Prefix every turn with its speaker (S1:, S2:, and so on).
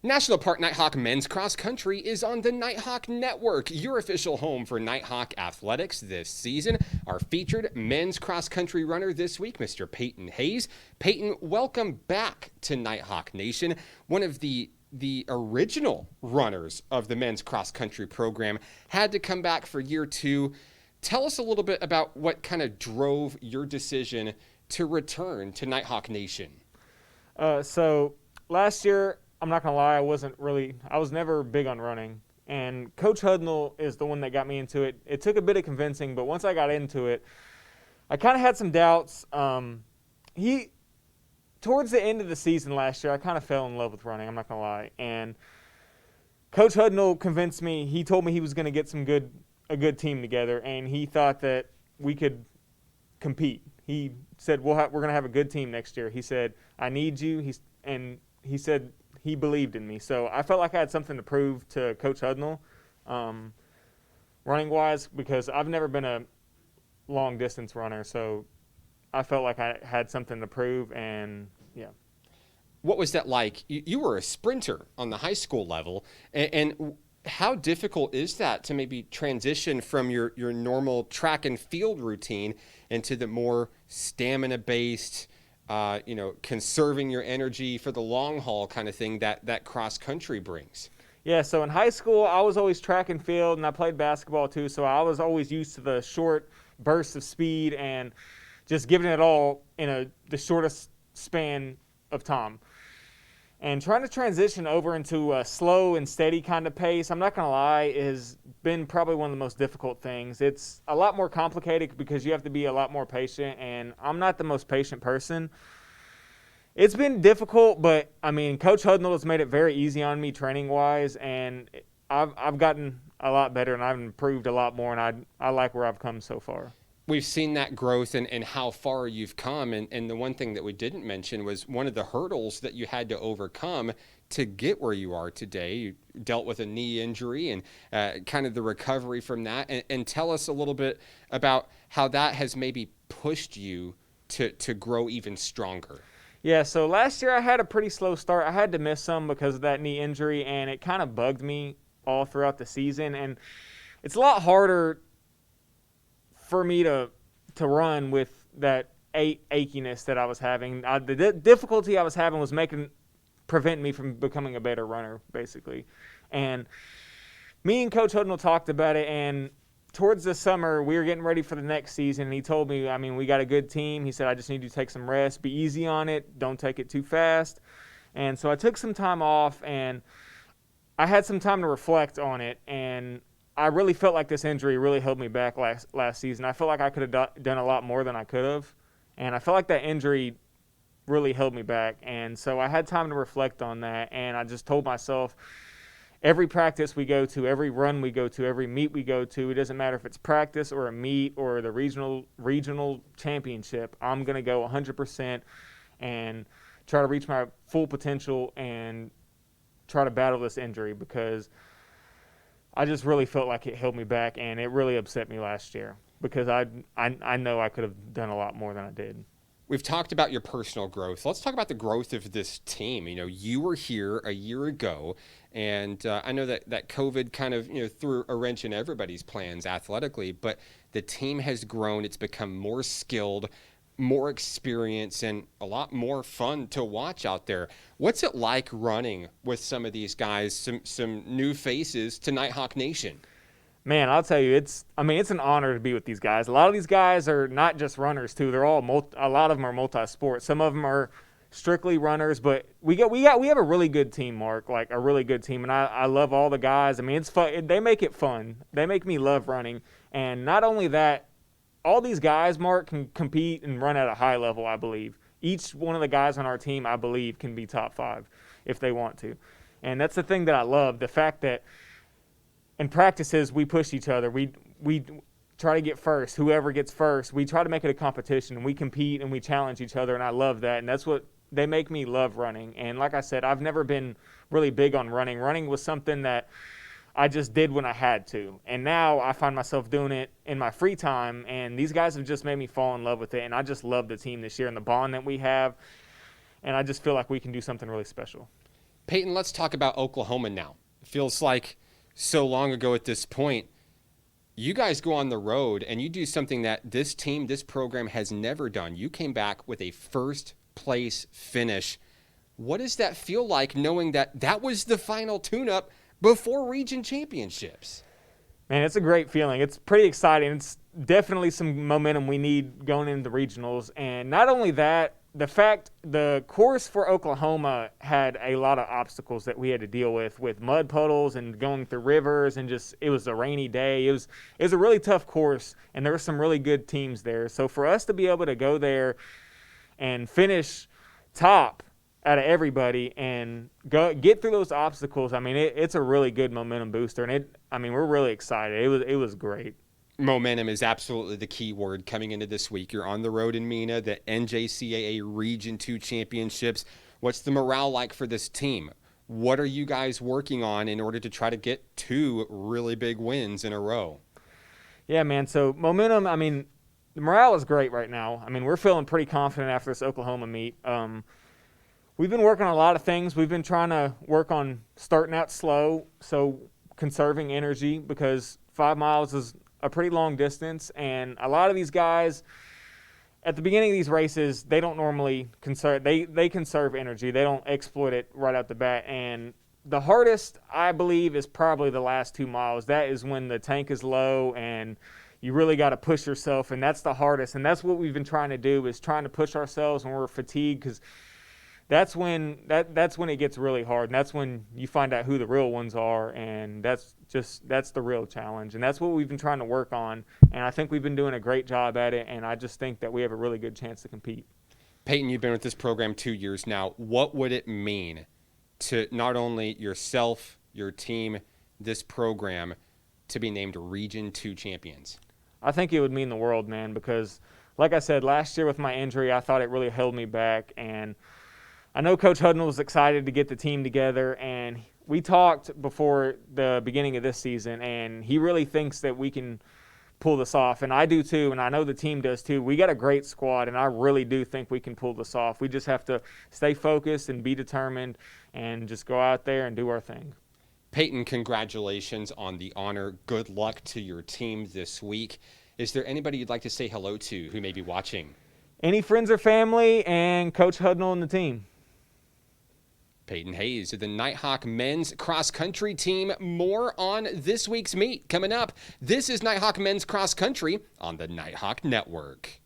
S1: National Park Nighthawk Men's Cross Country is on the Nighthawk Network, your official home for Nighthawk athletics this season. Our featured men's cross country runner this week, Mr. Payton Hayes. Payton, welcome back to Nighthawk Nation. One of the original runners of the men's cross country program had to come back for year two. Tell us a little bit about what kind of drove your decision to return to Nighthawk Nation.
S2: So last year, I'm not going to lie, I was never big on running. And Coach Hudnall is the one that got me into it. It took a bit of convincing, but once I got into it, I kind of had some doubts. Towards the end of the season last year, I kind of fell in love with running, I'm not going to lie. And Coach Hudnall convinced me. He told me he was going to get a good team together, and he thought that we could compete. He said, we're going to have a good team next year. He said, I need you. He said he believed in me. So I felt like I had something to prove to Coach Hudnall, running-wise, because I've never been a long-distance runner. So I felt like I had something to prove, and yeah.
S1: What was that like? You were a sprinter on the high school level, and how difficult is that to maybe transition from your normal track and field routine into the more stamina-based, conserving your energy for the long haul kind of thing that cross country brings?
S2: Yeah, so in high school, I was always track and field, and I played basketball too, so I was always used to the short bursts of speed and just giving it all in the shortest span of time. And trying to transition over into a slow and steady kind of pace, I'm not going to lie, has been probably one of the most difficult things. It's a lot more complicated because you have to be a lot more patient, and I'm not the most patient person. It's been difficult, but, I mean, Coach Hudnall has made it very easy on me training-wise, and I've gotten a lot better, and I've improved a lot more, and I like where I've come so far.
S1: We've seen that growth and how far you've come. And the one thing that we didn't mention was one of the hurdles that you had to overcome to get where you are today. You dealt with a knee injury and kind of the recovery from that. And tell us a little bit about how that has maybe pushed you to grow even stronger.
S2: Yeah, so last year I had a pretty slow start. I had to miss some because of that knee injury, and it kind of bugged me all throughout the season. And it's a lot harder for me to run with that achiness that I was having. The difficulty I was having was preventing me from becoming a better runner, basically. And me and Coach Hudnall talked about it, and towards the summer, we were getting ready for the next season, and he told me, I mean, we got a good team. He said, I just need you to take some rest, be easy on it, don't take it too fast. And so I took some time off, and I had some time to reflect on it, and I really felt like this injury really held me back last season. I felt like I could have done a lot more than I could have, and I felt like that injury really held me back. And so I had time to reflect on that, and I just told myself, every practice we go to, every run we go to, every meet we go to, it doesn't matter if it's practice or a meet or the regional championship, I'm going to go 100% and try to reach my full potential and try to battle this injury, because I just really felt like it held me back, and it really upset me last year because I know I could have done a lot more than I did.
S1: We've talked about your personal growth. Let's talk about the growth of this team. You were here a year ago, and I know that COVID kind of threw a wrench in everybody's plans athletically, but the team has grown. It's become more skilled, more experience, and a lot more fun to watch out there. What's it like running with some of these guys, some new faces to Nighthawk Nation?
S2: Man, I'll tell you, it's an honor to be with these guys. A lot of these guys are not just runners too. They're all a lot of them are multi-sport. Some of them are strictly runners, but we have a really good team, Mark, like a really good team, and I love all the guys. I mean, it's fun. They make it fun. They make me love running, and not only that, all these guys, Mark, can compete and run at a high level, I believe. Each one of the guys on our team, I believe, can be top 5 if they want to. And that's the thing that I love, the fact that in practices we push each other. We try to get first. Whoever gets first, we try to make it a competition, and we compete and we challenge each other, and I love that. And that's what they make me love running. And like I said, I've never been really big on running. Running was something that I just did when I had to. And now I find myself doing it in my free time, and these guys have just made me fall in love with it. And I just love the team this year and the bond that we have, and I just feel like we can do something really special.
S1: Payton, let's talk about Oklahoma now. It feels like so long ago at this point. You guys go on the road and you do something that this team, this program has never done. You came back with a first place finish. What does that feel like knowing that that was the final tune-up before region championships?
S2: Man, it's a great feeling. It's pretty exciting. It's definitely some momentum we need going into the regionals. And not only that, the course for Oklahoma had a lot of obstacles that we had to deal with mud puddles and going through rivers, and just it was a rainy day. It was a really tough course, and there were some really good teams there. So for us to be able to go there and finish top out of everybody and get through those obstacles, I mean, it's a really good momentum booster, and we're really excited. It was great.
S1: Momentum is absolutely the key word coming into this week. You're on the road in Mena, the NJCAA Region II championships. What's the morale like for this team? What are you guys working on in order to try to get 2 really big wins in a row?
S2: Yeah, man. So momentum, the morale is great right now. We're feeling pretty confident after this Oklahoma meet. We've been working on a lot of things. We've been trying to work on starting out slow, so conserving energy, because 5 miles is a pretty long distance, and a lot of these guys at the beginning of these races, they don't normally conserve. They conserve energy. They don't exploit it right out the bat. And the hardest, I believe, is probably the last 2 miles. That is when the tank is low and you really got to push yourself, and that's the hardest. And that's what we've been trying to do, is trying to push ourselves when we're fatigued, because that's when it gets really hard, and that's when you find out who the real ones are, and that's the real challenge, and that's what we've been trying to work on, and I think we've been doing a great job at it, and I just think that we have a really good chance to compete.
S1: Payton, you've been with this program 2 years now. What would it mean to not only yourself, your team, this program, to be named Region II champions?
S2: I think it would mean the world, man, because like I said, last year with my injury, I thought it really held me back, and I know Coach Hudnall was excited to get the team together, and we talked before the beginning of this season, and he really thinks that we can pull this off, and I do too, and I know the team does too. We got a great squad, and I really do think we can pull this off. We just have to stay focused and be determined and just go out there and do our thing.
S1: Payton, congratulations on the honor. Good luck to your team this week. Is there anybody you'd like to say hello to who may be watching?
S2: Any friends or family, and Coach Hudnall and the team.
S1: Payton Hayes of the Nighthawk men's cross country team. More on this week's meet coming up. This is Nighthawk men's cross country on the Nighthawk Network.